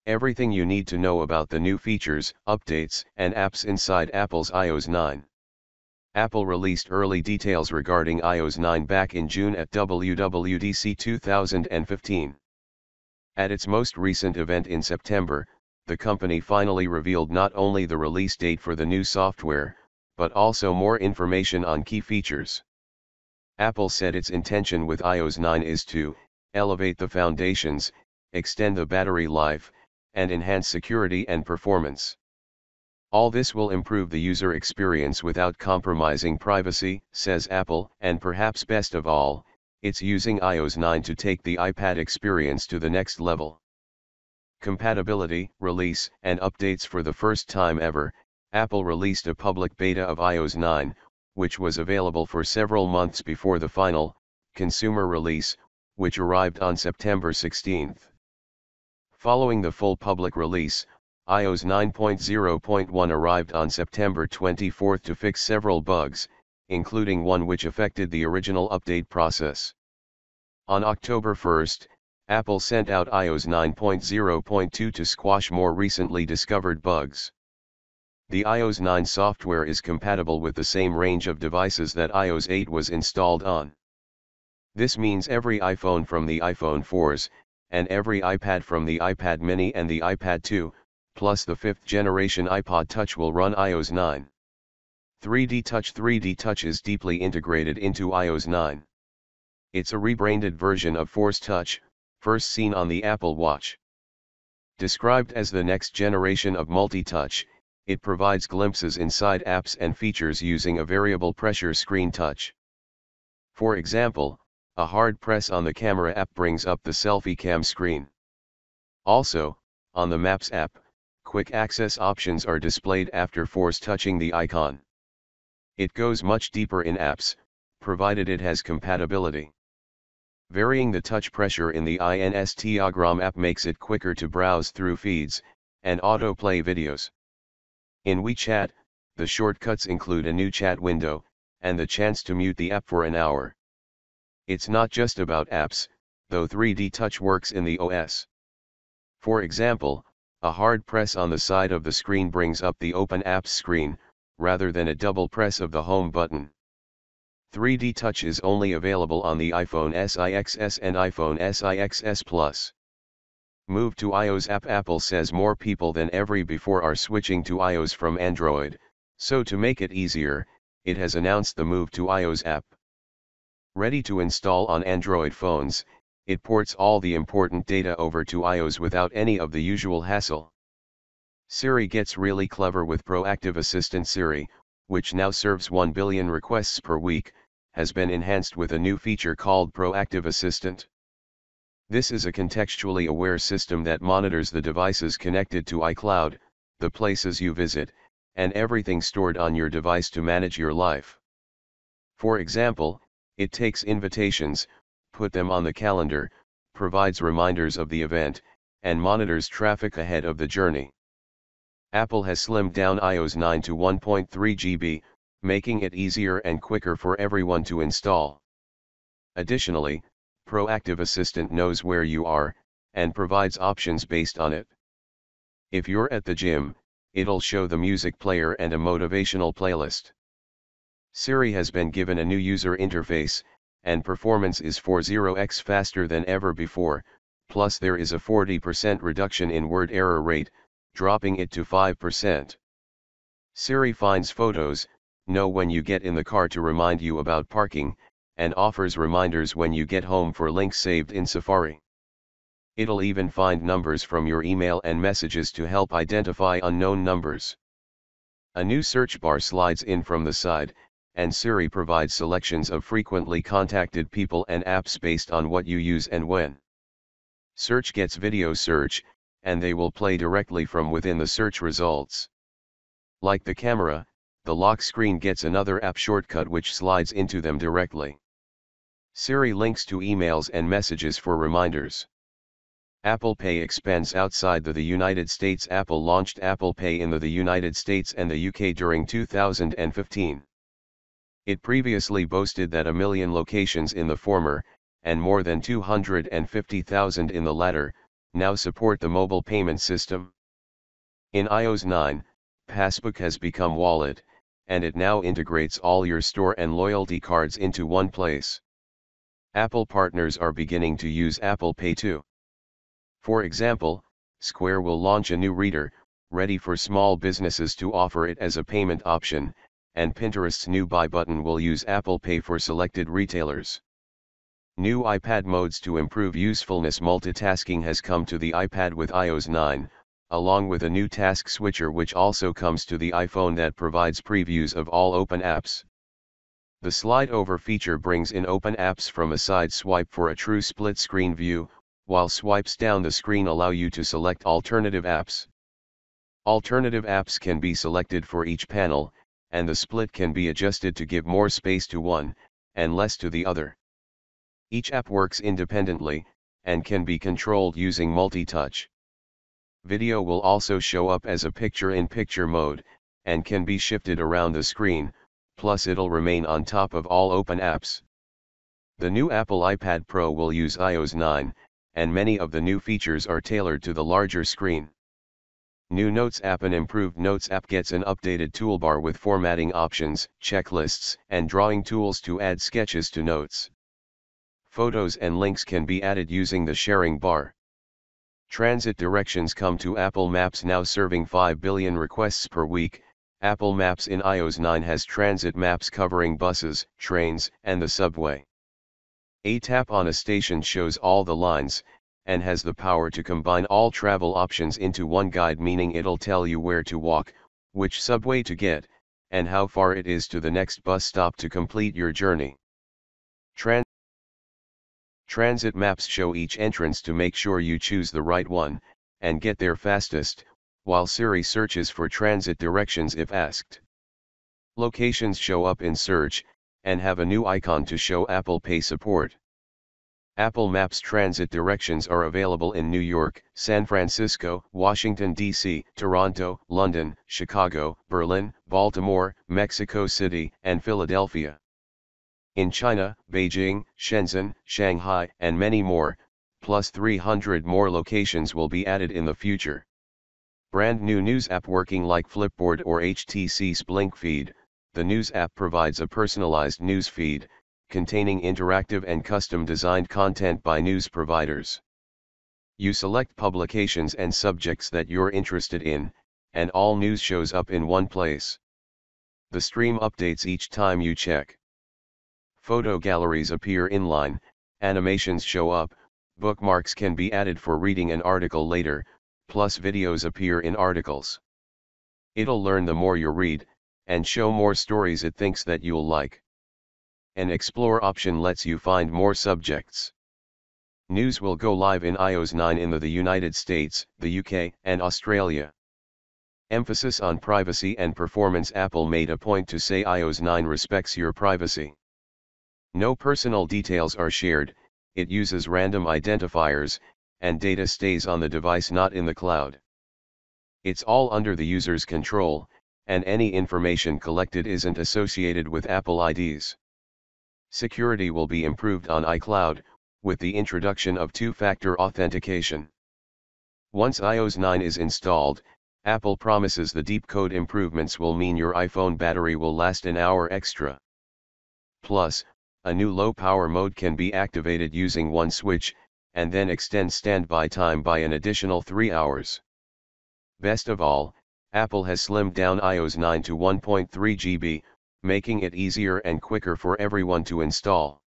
Everything you need to know about the new features, updates, and apps inside Apple's iOS 9. Apple released early details regarding iOS 9 back in June at WWDC 2015. At its most recent event in September, the company finally revealed not only the release date for the new software, but also more information on key features. Apple said its intention with iOS 9 is to elevate the foundations, extend the battery life, and enhance security and performance. All this will improve the user experience without compromising privacy, says Apple, and perhaps best of all, it's using iOS 9 to take the iPad experience to the next level. Compatibility, release, and updates. For the first time ever, Apple released a public beta of iOS 9, which was available for several months before the final, consumer release, which arrived on September 16. Following the full public release, iOS 9.0.1 arrived on September 24 to fix several bugs, including one which affected the original update process. On October 1, Apple sent out iOS 9.0.2 to squash more recently discovered bugs. The iOS 9 software is compatible with the same range of devices that iOS 8 was installed on. This means every iPhone from the iPhone 4s, and every iPad from the iPad mini and the iPad 2, plus the 5th generation iPod Touch will run iOS 9. 3D Touch is deeply integrated into iOS 9. It's a rebranded version of Force Touch, first seen on the Apple Watch. Described as the next generation of multi-touch, it provides glimpses inside apps and features using a variable pressure screen touch. For example, a hard press on the camera app brings up the selfie cam screen. Also, on the Maps app, quick access options are displayed after force touching the icon. It goes much deeper in apps, provided it has compatibility. Varying the touch pressure in the Instagram app makes it quicker to browse through feeds, and autoplay videos. In WeChat, the shortcuts include a new chat window, and the chance to mute the app for an hour. It's not just about apps, though 3D Touch works in the OS. For example, a hard press on the side of the screen brings up the Open Apps screen, rather than a double press of the Home button. 3D Touch is only available on the iPhone SIXS and iPhone SIXS Plus. Move to iOS app. Apple says more people than ever before are switching to iOS from Android, so to make it easier, it has announced the Move to iOS app. Ready to install on Android phones, it ports all the important data over to iOS without any of the usual hassle. Siri gets really clever with Proactive Assistant. Siri, which now serves 1 billion requests per week, has been enhanced with a new feature called Proactive Assistant. This is a contextually aware system that monitors the devices connected to iCloud, the places you visit, and everything stored on your device to manage your life. For example, it takes invitations, put them on the calendar, provides reminders of the event, and monitors traffic ahead of the journey. Apple has slimmed down iOS 9 to 1.3 GB, making it easier and quicker for everyone to install. Additionally, Proactive Assistant knows where you are, and provides options based on it. If you're at the gym, it'll show the music player and a motivational playlist. Siri has been given a new user interface, and performance is 40x faster than ever before, plus there is a 40% reduction in word error rate, dropping it to 5%. Siri finds photos, know when you get in the car to remind you about parking, and offers reminders when you get home for links saved in Safari. It'll even find numbers from your email and messages to help identify unknown numbers. A new search bar slides in from the side, and Siri provides selections of frequently contacted people and apps based on what you use and when. Search gets video search, and they will play directly from within the search results. Like the camera, the lock screen gets another app shortcut which slides into them directly. Siri links to emails and messages for reminders. Apple Pay expands outside the United States. Apple launched Apple Pay in the United States and the UK during 2015. It previously boasted that 1 million locations in the former, and more than 250,000 in the latter, now support the mobile payment system. In iOS 9, Passbook has become Wallet, and it now integrates all your store and loyalty cards into one place. Apple partners are beginning to use Apple Pay too. For example, Square will launch a new reader, ready for small businesses to offer it as a payment option, and Pinterest's new Buy button will use Apple Pay for selected retailers. New iPad modes to improve usefulness. Multitasking has come to the iPad with iOS 9, along with a new task switcher which also comes to the iPhone that provides previews of all open apps. The slide over feature brings in open apps from a side swipe for a true split screen view, while swipes down the screen allow you to select alternative apps. Alternative apps can be selected for each panel, and the split can be adjusted to give more space to one, and less to the other. Each app works independently, and can be controlled using multi-touch. Video will also show up as a picture-in-picture mode, and can be shifted around the screen, plus it'll remain on top of all open apps. The new Apple iPad Pro will use iOS 9, and many of the new features are tailored to the larger screen. New Notes app. An improved Notes app gets an updated toolbar with formatting options, checklists, and drawing tools to add sketches to notes. Photos and links can be added using the sharing bar. Transit directions come to Apple Maps. Now serving 5 billion requests per week, Apple Maps in iOS 9 has transit maps covering buses, trains, and the subway. A tap on a station shows all the lines, and has the power to combine all travel options into one guide, meaning it'll tell you where to walk, which subway to get, and how far it is to the next bus stop to complete your journey. Transit maps show each entrance to make sure you choose the right one, and get there fastest, while Siri searches for transit directions if asked. Locations show up in search, and have a new icon to show Apple Pay support. Apple Maps transit directions are available in New York, San Francisco, Washington, D.C., Toronto, London, Chicago, Berlin, Baltimore, Mexico City, and Philadelphia. In China, Beijing, Shenzhen, Shanghai, and many more, plus 300 more locations will be added in the future. Brand new News app. Working like Flipboard or HTC's Blink feed, the News app provides a personalized news feed, containing interactive and custom-designed content by news providers. You select publications and subjects that you're interested in, and all news shows up in one place. The stream updates each time you check. Photo galleries appear inline, animations show up, bookmarks can be added for reading an article later, plus videos appear in articles. It'll learn the more you read, and show more stories it thinks that you'll like. An Explore option lets you find more subjects. News will go live in iOS 9 in the United States, the UK, and Australia. Emphasis on privacy and performance. Apple made a point to say iOS 9 respects your privacy. No personal details are shared, it uses random identifiers, and data stays on the device, not in the cloud. It's all under the user's control, and any information collected isn't associated with Apple IDs. Security will be improved on iCloud, with the introduction of two-factor authentication. Once iOS 9 is installed, Apple promises the deep code improvements will mean your iPhone battery will last an hour extra. Plus, a new low-power mode can be activated using one switch, and then extend standby time by an additional 3 hours. Best of all, Apple has slimmed down iOS 9 to 1.3 GB, making it easier and quicker for everyone to install.